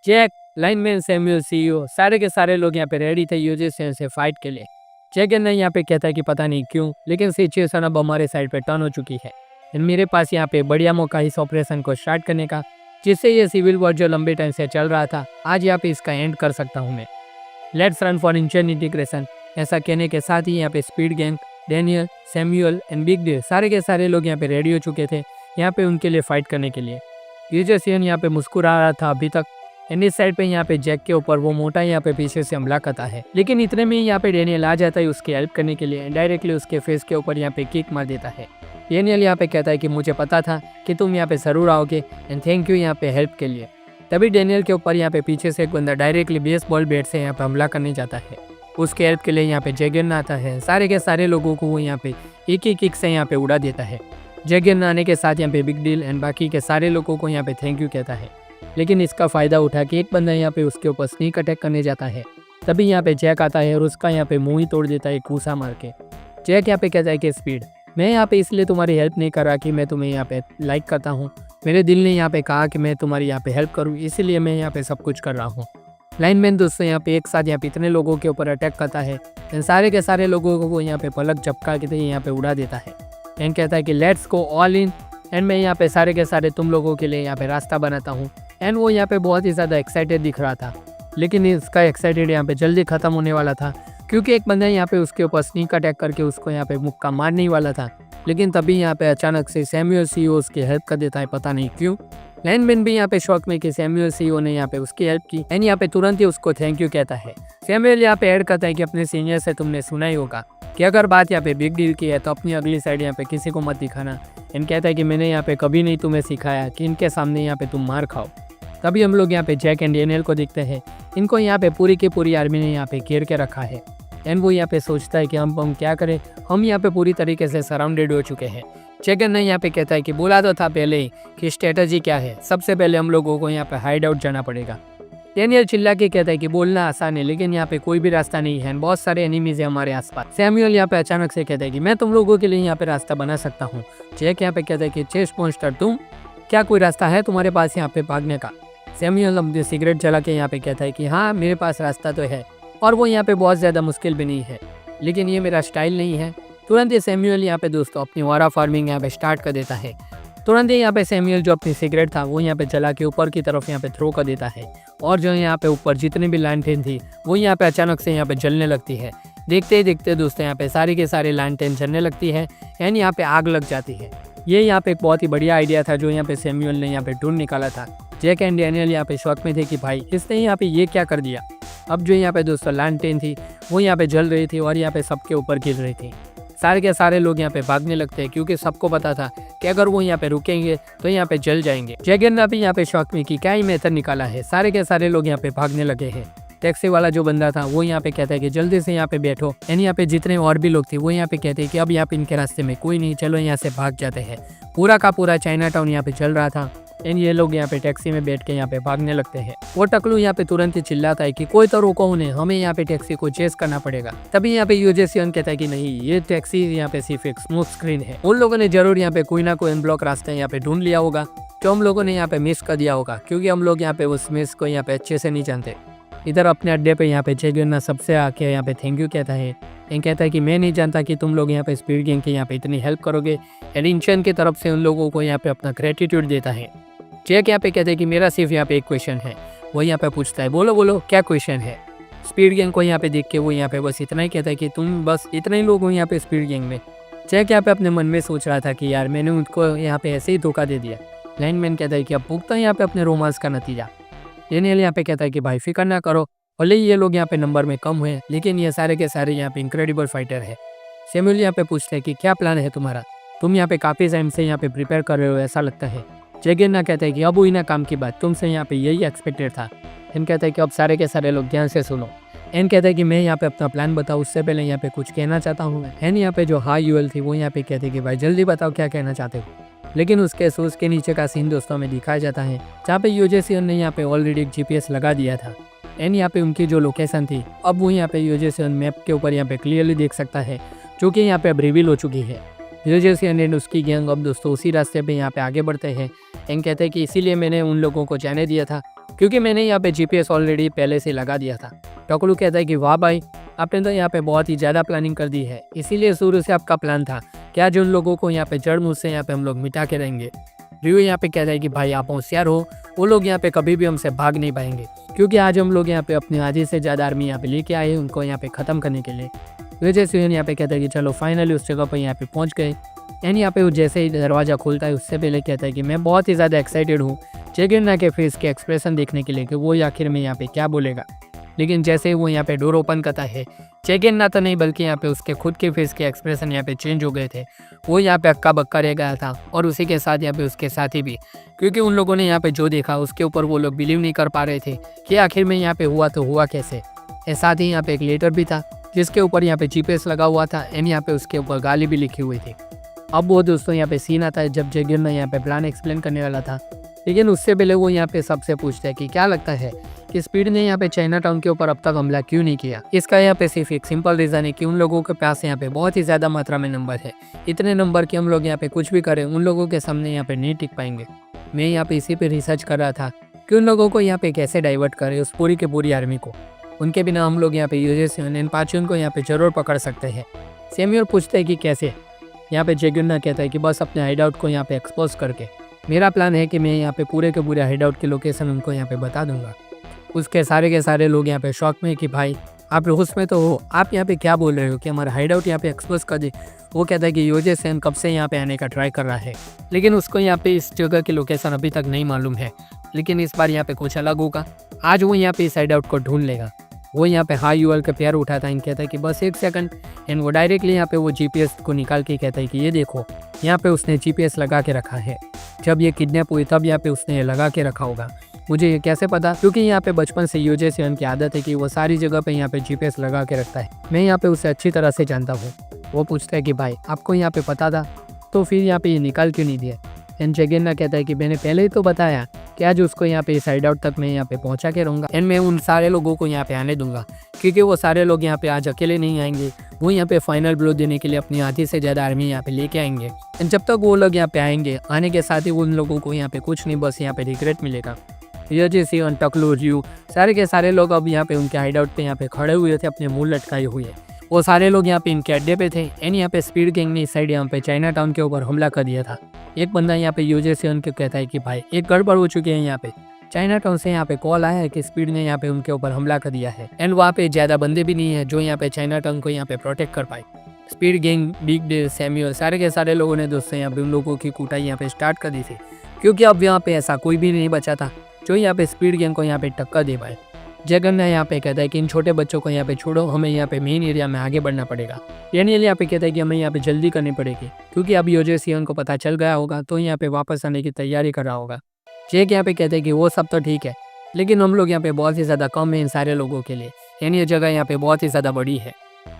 Jack, lineman, Samuel, CEO सारे के सारे लोग यहाँ पे रेडी थे यूजेसियन से फाइट के लिए। जैगन ने यहाँ पे कहता है कि पता नहीं क्यों, लेकिन सिचुएशन अब हमारे साइड पे टर्न हो चुकी है। मेरे पास यहाँ पे बढ़िया मौका इस ऑपरेशन को स्टार्ट करने का, जिससे ये सिविल वॉर जो लंबे टाइम से चल रहा था, आज यहाँ पे इसका एंड कर सकता हूँ मैं। Let's run for Incheon integration. ऐसा कहने के साथ ही यहाँ पे speed gang, Daniel, Samuel and big deal सारे के सारे लोग यहाँ पे रेडी हो चुके थे यहाँ पे उनके लिए फाइट करने के लिए। यूजेसियन यहाँ पे मुस्कुरा रहा था अभी तक। एंड इस साइड पे यहाँ पे जैक के ऊपर वो मोटा यहाँ पे पीछे से हमला करता है, लेकिन इतने में यहाँ पे डेनियल आ जाता है उसकी हेल्प करने के लिए। डायरेक्टली उसके फेस के ऊपर यहाँ पे किक मार देता है। डेनियल यहाँ पे कहता है कि मुझे पता था कि तुम यहाँ पे जरूर आओगे एंड थैंक यू यहाँ पे हेल्प के लिए। तभी डेनियल के ऊपर यहाँ पे पीछे से एक बंदा डायरेक्टली बेसबॉल बैट से यहाँ पे हमला करने जाता है। उसके हेल्प के लिए यहाँ पे जैगन आता है। सारे के सारे लोगों को वो यहाँ पे एक ही किक से यहाँ पे उड़ा देता है। जैगन आने के साथ यहाँ पे बिग डील एंड बाकी के सारे लोगों को यहाँ पे थैंक यू कहता है, लेकिन इसका फ़ायदा उठा के एक बंदा यहाँ पे उसके ऊपर स्नीक अटैक करने जाता है। तभी यहाँ पे जैक आता है और उसका यहाँ पे मुंह ही तोड़ देता है कूसा मार के। जैक यहाँ पे कहता है कि स्पीड, मैं यहाँ पे इसलिए तुम्हारी हेल्प नहीं कर रहा कि मैं तुम्हें यहाँ पे लाइक करता हूँ। मेरे दिल ने यहाँ पे कहा कि मैं तुम्हारी यहाँ पे हेल्प करूँ, इसीलिए मैं यहाँ पे सब कुछ कर रहा हूँ। लाइनमैन दोस्तों यहाँ पे एक साथ यहाँ पे इतने लोगों के ऊपर अटैक करता है। सारे के सारे लोगों को वो यहाँ पे पलक झपका के यहाँ पे उड़ा देता है एंड कहता है कि let's go all in. And मैं यहाँ पे सारे के सारे तुम लोगों के लिए यहाँ पे रास्ता बनाता हूँ। एंड वो यहाँ पे बहुत ही ज़्यादा एक्साइटेड दिख रहा था, लेकिन इसका एक्साइटेड यहाँ पे जल्दी ख़त्म होने वाला था, क्योंकि एक बंदा यहाँ पे उसके ऊपर स्नीक अटैक करके उसको यहाँ पे मुक्का मारने ही वाला था। लेकिन तभी यहाँ पे अचानक से सैमुअल सीईओ उसकी हेल्प कर देता है, पता नहीं क्यों। लाइनमैन भी यहाँ पे शॉक में कि सैमुअल सीईओ ने यहाँ पे उसकी हेल्प की एंड यहाँ पे तुरंत ही उसको थैंक यू कहता है। सैमुअल यहाँ पे ऐड करता है कि अपने सीनियर से तुमने सुना ही होगा कि अगर बात यहाँ पे बिग डील की है तो अपनी अगली साइड यहाँ पे किसी को मत दिखाना। एंड कहता है कि मैंने यहाँ पे कभी नहीं तुम्हें सिखाया कि इनके सामने यहाँ पे तुम मार खाओ। तभी हम लोग यहाँ पे जैक एंड डेनियल को देखते हैं। इनको यहाँ पे पूरी की पूरी आर्मी ने यहाँ पे घेर के रखा है एंड वो यहाँ पे सोचता है कि हम क्या करें, हम यहाँ पे पूरी तरीके से सराउंडेड हो चुके हैं। जैगन ने यहाँ पे कहता है कि बोला तो था पहले ही कि स्ट्रेटजी क्या है, सबसे पहले हम लोगों को यहाँ पे हाइड आउट जाना पड़ेगा। डेनियल चिल्ला के कहता है कि बोलना आसान है, लेकिन यहाँ पे कोई भी रास्ता नहीं है, बहुत सारे एनिमीज है हमारे आसपास। सैमुअल यहाँ पे अचानक से कहता है कि मैं तुम लोगों के लिए यहाँ पे रास्ता बना सकता हूँ। जैक यहाँ पे कहता है कि चेस्ट मॉन्स्टर तुम, क्या कोई रास्ता है तुम्हारे पास यहाँ पे भागने का? सैमुअल अपनी सिगरेट जला के यहाँ पे कहता है कि हाँ मेरे पास रास्ता तो है, और वो यहाँ पे बहुत ज़्यादा मुश्किल भी नहीं है, लेकिन ये मेरा स्टाइल नहीं है। तुरंत ही सैमुअल यहाँ पे दोस्तों अपनी वारा फार्मिंग यहाँ पे स्टार्ट कर देता है। तुरंत ही यहाँ पे सैमुअल जो अपनी सिगरेट था वो यहाँ पे जला के ऊपर की तरफ यहाँ पे थ्रो कर देता है, और जो यहाँ पे ऊपर जितनी भी लैंटेन थी वो यहाँ पे अचानक से यहाँ पे जलने लगती है। देखते ही देखते दोस्तों यहाँ पे सारी के सारे लैंटेन जलने लगती है एंड यहाँ पे आग लग जाती है। ये यहाँ पे एक बहुत ही बढ़िया आइडिया था जो यहाँ पे सैमुअल ने यहाँ पे ढूंढ निकाला था। जैक एंड डेनियल यहाँ पे शौक में थे कि भाई इसने यहाँ पे ये क्या कर दिया। अब जो यहाँ पे दोस्तों लैंटेन थी वो यहाँ पे जल रही थी और यहाँ पे सबके ऊपर गिर रही थी। सारे के सारे लोग यहाँ पे भागने लगते हैं, क्योंकि सबको पता था कि अगर वो यहाँ पे रुकेंगे तो यहाँ पे जल जाएंगे। जैगन ने भी यहाँ पे शौक में कि क्या ही मेथड निकाला है। सारे के सारे लोग यहाँ पे भागने लगे हैं। टैक्सी वाला जो बंदा था वो यहाँ पे कहता है कि जल्दी से यहाँ पे बैठो। एंड यहाँ पे जितने और भी लोग थे वो यहाँ पे कहते हैं कि अब यहाँ पे इनके रास्ते में कोई नहीं, चलो यहाँ से भाग जाते हैं। पूरा का पूरा चाइना टाउन यहाँ पे चल रहा था एंड ये लोग यहाँ पे टैक्सी में बैठ के यहाँ पे भागने लगते हैं। वो टकलू यहाँ पे तुरंत ही चिल्लाता है कि कोई तो रोको उन्हें, हमें यहाँ पे टैक्सी को चेस करना पड़ेगा। तभी यहाँ पे यूजेसियन कहता है कि नहीं, ये टैक्सी यहाँ पे सिर्फ एक स्मोक स्क्रीन है। उन लोगों ने जरूर यहाँ पे कोई ना कोई अनब्लॉक रास्ता यहाँ पे ढूंढ लिया होगा जो हम लोगों ने यहाँ पे मिस कर दिया होगा, क्योंकि हम लोग यहाँ पे उस मिस को यहाँ पे अच्छे से नहीं जानते। इधर अपने अड्डे पे यहाँ पे जैगन सबसे आके यहाँ पे थैंक यू कहता है एंड कहता है कि मैं नहीं जानता कि तुम लोग यहाँ पे स्पीड गैंग के यहाँ पे इतनी हेल्प करोगे। एंड इंचन की तरफ से उन लोगों को यहाँ पे अपना ग्रेटिट्यूड देता है। जैक यहाँ पे कहते हैं कि मेरा सिर्फ यहाँ पे एक क्वेश्चन है। वो यहाँ पे पूछता है बोलो बोलो क्या क्वेश्चन है। स्पीड गैंग को यहाँ पे देख के वो यहाँ पे बस इतना ही कहता है कि तुम बस इतने ही लोग हो यहाँ पे स्पीड गैंग में। जैक यहाँ पे अपने मन में सोच रहा था कि यार मैंने उनको यहाँ पे ऐसे ही धोखा दे दिया। लाइनमैन कहता है कि अब भुगता है यहाँ पे अपने रोमांस का नतीजा। डेनियल यहाँ पे कहता है कि भाई फिक्र ना करो, भले ही ये लोग यहाँ पे नंबर में कम हुए, लेकिन ये सारे के सारे यहाँ पे इनक्रेडिबल फाइटर है। सैमुअल यहाँ पे पूछते हैं कि क्या प्लान है तुम्हारा, तुम यहाँ पे काफ़ी टाइम से यहाँ पे प्रिपेयर कर रहे हो ऐसा लगता है। जैगन ना कहता है कि अब हुई ना काम की बात, तुमसे यहाँ पे यही एक्सपेक्टेड था। एन कहता है कि अब सारे के सारे लोग ध्यान से सुनो। एन कहता है कि मैं यहाँ पे अपना प्लान बताऊँ उससे पहले यहाँ पे कुछ कहना चाहता हूँ। एन यहाँ पे जो हाई यूएल थी वो यहाँ पे कहते कि भाई जल्दी बताओ क्या कहना चाहते हो। लेकिन उसके शूज़ के नीचे का सीन दोस्तों में दिखाया जाता है, जहाँ पे यूजेसियन ने यहाँ पे ऑलरेडी एक जीपीएस लगा दिया था। एंड यहाँ पे उनकी जो लोकेशन थी अब वो यहाँ पे यूजेसियन मैप के ऊपर यहाँ पे क्लियरली देख सकता है, जो कि यहाँ पे अब रिवील हो चुकी है। यूजेसियन एंड उसकी गैंग अब दोस्तों उसी रास्ते पे यहाँ पे आगे बढ़ते हैं। एंड कहते हैं कि इसीलिए मैंने उन लोगों को जाने दिया था क्योंकि मैंने यहाँ पे जीपीएस ऑलरेडी पहले से लगा दिया था। टकलू कहता है कि वाह भाई, आपने तो यहाँ पे बहुत ही ज़्यादा प्लानिंग कर दी है, इसीलिए शुरू से आपका प्लान था कि आज उन लोगों को यहाँ पे जड़ मूल से यहाँ पे हम लोग मिटा के रहेंगे। रियो यहाँ पे कहता है कि भाई आप होशियार हो, वो लोग यहाँ पे कभी भी हमसे भाग नहीं पाएंगे, क्योंकि आज हम लोग यहाँ पे अपनी आधी से ज़्यादा आर्मी यहाँ पे लेके आए हैं उनको यहाँ पे ख़त्म करने के लिए। विजय सिंह यहाँ पे कहता है कि चलो फाइनली उस जगह पर यहाँ पे पहुँच गए। एंड यहाँ पे वो जैसे ही दरवाज़ा खोलता है उससे पहले कहता है कि मैं बहुत ही ज़्यादा एक्साइटेड हूँ जैगिरना के फेस के एक्सप्रेशन देखने के लिए कि वो आखिर में यहाँ पे क्या बोलेगा। लेकिन जैसे ही वो यहाँ पे डोर ओपन करता है, जैगिरना तो नहीं बल्कि यहाँ पे उसके खुद के फेस के एक्सप्रेशन यहाँ पे चेंज हो गए थे। वो यहाँ पे अक्का बक्का रह गया था और उसी के साथ यहाँ पे उसके साथी भी, क्योंकि उन लोगों ने यहाँ पे जो देखा उसके ऊपर वो लोग बिलीव नहीं कर पा रहे थे कि आखिर में यहाँ पे हुआ तो हुआ कैसे। साथ ही यहाँ पे एक लेटर भी था जिसके ऊपर यहाँ पे जीपीएस लगा हुआ था एंड यहाँ पे उसके ऊपर गाली भी लिखी हुई थी। अब वो दोस्तों यहाँ पे सीन आता है जब जैगिरना यहाँ पे प्लान एक्सप्लेन करने वाला था, लेकिन उससे पहले वो यहाँ पे सबसे पूछता है कि क्या लगता है कि स्पीड ने यहाँ पे चाइना टाउन के ऊपर अब तक हमला क्यों नहीं किया। इसका यहाँ पे सिर्फ एक सिंपल रीज़न है कि उन लोगों के पास यहाँ पे बहुत ही ज़्यादा मात्रा में नंबर है, इतने नंबर कि हम लोग यहाँ पे कुछ भी करें उन लोगों के सामने यहाँ पे नहीं टिक पाएंगे। मैं यहाँ पे इसी पे रिसर्च कर रहा था कि उन लोगों को यहाँ पे कैसे डाइवर्ट करें उस पूरी की पूरी आर्मी को। उनके बिना हम लोग यहाँ पे यूजेसियन एंड पाचुन को यहाँ पे जरूर पकड़ सकते हैं। सैम्यूअल पूछते हैं कि कैसे। यहाँ पे जैगिरना कहता है कि बस अपने हाइडआउट को यहाँ पे एक्सपोज करके। मेरा प्लान है कि मैं यहाँ पे पूरे के पूरे हाइडआउट की लोकेशन उनको यहाँ पे बता दूंगा। उसके सारे के सारे लोग यहाँ पे शॉक में कि भाई आप होश में तो हो, आप यहाँ पे क्या बोल रहे हो कि हमारा हाइडआउट यहाँ पे एक्सपोज कर दे। वो कहता है कि योजे सेन कब से यहाँ पे आने का ट्राई कर रहा है, लेकिन उसको यहाँ पे इस जगह की लोकेशन अभी तक नहीं मालूम है। लेकिन इस बार यहाँ पे कुछ अलग होगा, आज वो यहाँ पे इस हाइडआउट को ढूंढ लेगा। वो यहाँ पे हाई यूएल का पैर उठाता है, कहता है कि बस एक सेकंड। एंड वो डायरेक्टली यहाँ पे वो जीपीएस को निकाल के कहता है कि ये देखो यहाँ पे उसने जीपीएस लगा के रखा है। जब ये किडनैप हुई तब यहाँ पे उसने ये लगा के रखा होगा। मुझे ये कैसे पता? क्योंकि यहाँ पे बचपन से यूजे सेन की आदत है कि वो सारी जगह पे यहाँ पे जीपीएस लगा के रखता है। मैं यहाँ पे उसे अच्छी तरह से जानता हूँ। वो पूछता है कि भाई आपको यहाँ पे पता था तो फिर यहाँ पे ये निकाल क्यों नहीं दिया। एंड जैगिरना कहता है कि मैंने पहले ही तो बताया कि आज उसको यहाँ पे इस हाइडआउट तक मैं यहाँ पे पहुँचा के रहूँगा एंड मैं उन सारे लोगों को यहाँ पे आने दूंगा, क्योंकि वो सारे लोग यहाँ पे आज अकेले नहीं आएंगे। वो यहाँ पे फाइनल ब्लो देने के लिए अपनी आधी से ज़्यादा आर्मी यहाँ पे लेके आएंगे। एंड जब तक वो लोग यहाँ पे आएंगे, आने के साथ ही उन लोगों को यहाँ पे कुछ नहीं बस यहाँ पे रिग्रेट मिलेगा। यूजे सेन, टकलू, रियो सारे के सारे लोग अब यहाँ पे उनके हाइडआउट पे यहाँ पे खड़े हुए थे अपने मुँह लटकाए हुए। वो सारे लोग यहाँ पे इनके अड्डे पे थे एंड यहाँ पे स्पीड गैंग ने इस साइड यहाँ पे चाइना टाउन के ऊपर हमला कर दिया था। एक बंदा यहाँ पे यूजे सेन के कहता है कि भाई एक गड़बड़ हो चुकी है, यहाँ पे चाइना टाउन से यहाँ पे कॉल आया है कि स्पीड ने यहाँ पे उनके ऊपर हमला कर दिया है एंड वहाँ पे ज़्यादा बंदे भी नहीं है जो यहाँ पे चाइना टाउन को यहाँ पे प्रोटेक्ट कर पाए। Speed gang, big day, Samuel सारे के सारे लोगों ने दोस्तों यहाँ पे उन लोगों की कुटाई यहाँ पे स्टार्ट कर दी थी, क्योंकि अब यहाँ पे ऐसा कोई भी नहीं बचा था जो यहाँ पे स्पीड गैंग को यहाँ पे टक्कर दे पाए। जैगिरना यहाँ पे कहता है कि इन छोटे बच्चों को यहाँ पे छोड़ो, हमें यहाँ पे मेन एरिया में आगे बढ़ना पड़ेगा। डेनियल यहाँ पे कहता है कि हमें यहाँ पे जल्दी करनी पड़ेगी, क्योंकि अब यूजे सेन को पता चल गया होगा तो यहाँ पे वापस आने की तैयारी कर रहा होगा। जैक यहाँ पे कहते हैं कि वो सब तो ठीक है, लेकिन हम लोग यहाँ पे बहुत ही ज़्यादा कम है इन सारे लोगों के लिए, यानी ये जगह यहाँ पे बहुत ही ज़्यादा बड़ी है।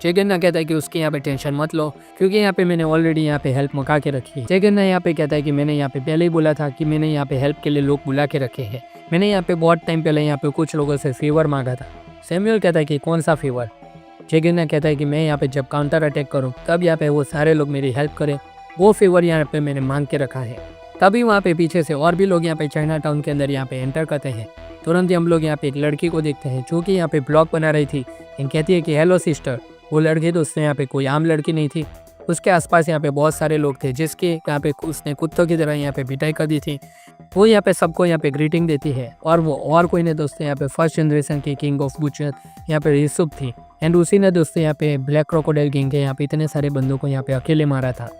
जैगिरना कहता है कि उसकी यहाँ पे टेंशन मत लो, क्योंकि यहाँ पे मैंने ऑलरेडी यहाँ पे हेल्प मुका के रखी है। जैगिरना यहाँ पे कहता है कि मैंने यहाँ पे पहले ही बोला था कि मैंने यहाँ पे हेल्प के लिए लोग बुला के रखे हैं। मैंने यहाँ पे बहुत टाइम पहले यहाँ पे कुछ लोगों से फेवर मांगा था। सैम्यूअल कहता है कि कौन सा फेवर। जैगिरना कहता है कि मैं यहाँ पे जब काउंटर अटैक करूँ तब यहाँ पे वो सारे लोग मेरी हेल्प करें, वो फेवर यहाँ पे मैंने मांग के रखा है। तभी वहाँ पे पीछे से और भी लोग यहाँ पे चाइना टाउन के अंदर यहाँ पे एंटर करते हैं। तुरंत ही हम लोग यहाँ पे एक लड़की को देखते हैं जो कि यहाँ पे ब्लॉग बना रही थी एंड कहती है कि हेलो सिस्टर। वो लड़की तो उसने यहाँ पे कोई आम लड़की नहीं थी, उसके आसपास यहाँ पे बहुत सारे लोग थे जिसके यहाँ पे उसने कुत्तों की तरह यहाँ पे पिटाई कर दी थी। वो यहाँ पे सबको यहाँ पे ग्रीटिंग देती है और वो और कोई ने दोस्तों यहाँ पे फर्स्ट जनरेशन के किंग ऑफ बुचर यहाँ पे रिसुप थी एंड उसी ने दोस्तों यहाँ पे ब्लैक क्रोकोडाइल गैंग के यहाँ पे इतने सारे बंदों को यहाँ पे अकेले मारा था।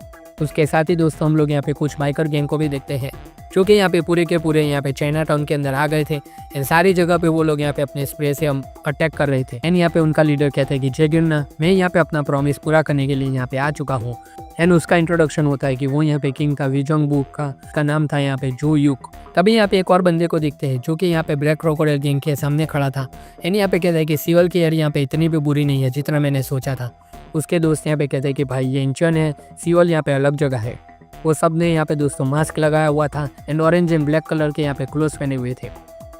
उसके साथ ही दोस्तों हम लोग यहाँ पे कुछ बाइकर गैंग को भी देखते हैं जो कि यहाँ पे पूरे के पूरे यहाँ पे चाइना टाउन के अंदर आ गए थे एंड सारी जगह पे वो लोग यहाँ पे अपने स्प्रे से हम अटैक कर रहे थे। एंड यहाँ पे उनका लीडर कहते हैं कि जैगिरना, मैं यहाँ पे अपना प्रॉमिस पूरा करने के लिए यहाँ पे आ चुका हूँ। एंड उसका इंट्रोडक्शन होता है कि वो यहाँ पे किंग था विजोंग बुक का नाम था यहाँ पे जो युक। तभी यहाँ पे एक और बंदे को दिखते हैं जो कि यहाँ पे ब्लैक क्रोकोडाइल गैंग के सामने खड़ा था। एंड यहाँ पे कहता है कि सिवल की एयर यहाँ पे इतनी भी बुरी नहीं है जितना मैंने सोचा था। उसके दोस्त यहाँ पे कहते हैं कि भाई ये इंचन है, सिवल यहाँ पे अलग जगह है। वो सब ने यहाँ पे दोस्तों मास्क लगाया हुआ था and orange and black colour के यहाँ पे क्लोथ पहने हुए थे।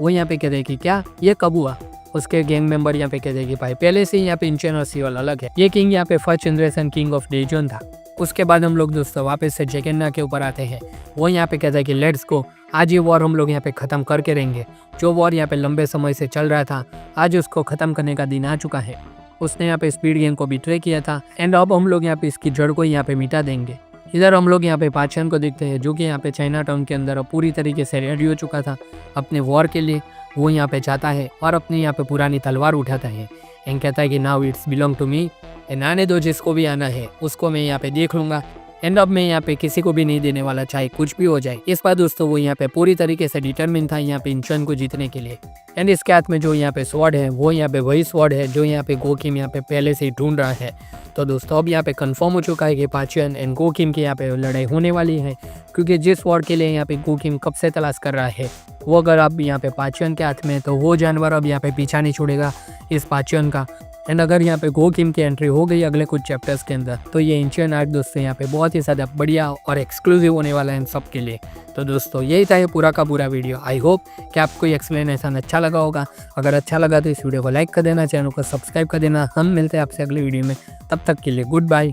वो यहाँ पे कहते हैं कि क्या ये कब हुआ। उसके गैंग मेंबर यहाँ पे कहते हैं कि भाई पहले से ही यहाँ पे इंचन और सिवल अलग है। ये किंग यहाँ पे फर्स्ट जनरेशन किंग ऑफ डेजोन था। उसके बाद हम लोग दोस्तों वापस से जैगिरना के ऊपर आते हैं। वो यहाँ पे कहता है कि लेट्स गो, आज ये वॉर हम लोग यहाँ पे ख़त्म करके रहेंगे। जो वॉर यहाँ पे लंबे समय से चल रहा था, आज उसको ख़त्म करने का दिन आ चुका है। उसने यहाँ पे स्पीड गेम को बिट्रे किया था एंड अब हम लोग यहाँ पे इसकी जड़ को यहाँ पे मिटा देंगे। इधर हम लोग यहाँ पे पाचन को देखते हैं, जो कि यहाँ पे चाइना टाउन के अंदर अब पूरी तरीके से रेडी हो चुका था अपने वॉर के लिए। वो यहाँ पे जाता है और अपनी यहाँ पे पुरानी तलवार उठाता है एंड कहता है कि now it's belong to me, and आने दो, जिसको भी आना है उसको मैं यहाँ पे देख लूँगा एंड अब मैं यहाँ पे किसी को भी नहीं देने वाला, चाहे कुछ भी हो जाए। इस बार दोस्तों वो यहाँ पे पूरी तरीके से डिटरमिन था यहाँ पे इंचन को जीतने के लिए। एंड इसके हाथ में जो यहाँ पे स्वॉर्ड है वो यहाँ पे वही स्वॉर्ड है जो यहाँ पे गोकिम यहाँ पे पहले से ही ढूंढ रहा है। तो दोस्तों अब यहाँ पे कंफर्म हो चुका है कि पाचन एंड गोकिम की यहाँ पे लड़ाई होने वाली है, क्योंकि जिस स्वॉर्ड के लिए यहाँ पे गोकिम कब से तलाश कर रहा है वो अगर अब यहाँ पे पाचन के हाथ में है तो वो जानवर अब यहाँ पे पीछा नहीं छोड़ेगा इस पाचन का। एंड अगर यहाँ पे गोकिम की एंट्री हो गई अगले कुछ चैप्टर्स के अंदर तो ये एंशिएंट आर्क दोस्तों यहाँ पे बहुत ही ज़्यादा बढ़िया और एक्सक्लूसिव होने वाला है इन सब के लिए। तो दोस्तों यही था ये पूरा का पूरा वीडियो। आई होप कि आपको ये एक्सप्लेनेशन अच्छा लगा होगा। अगर अच्छा लगा तो इस वीडियो को लाइक कर देना, चैनल को सब्सक्राइब कर देना। हम मिलते हैं आपसे अगले वीडियो में, तब तक के लिए गुड बाय।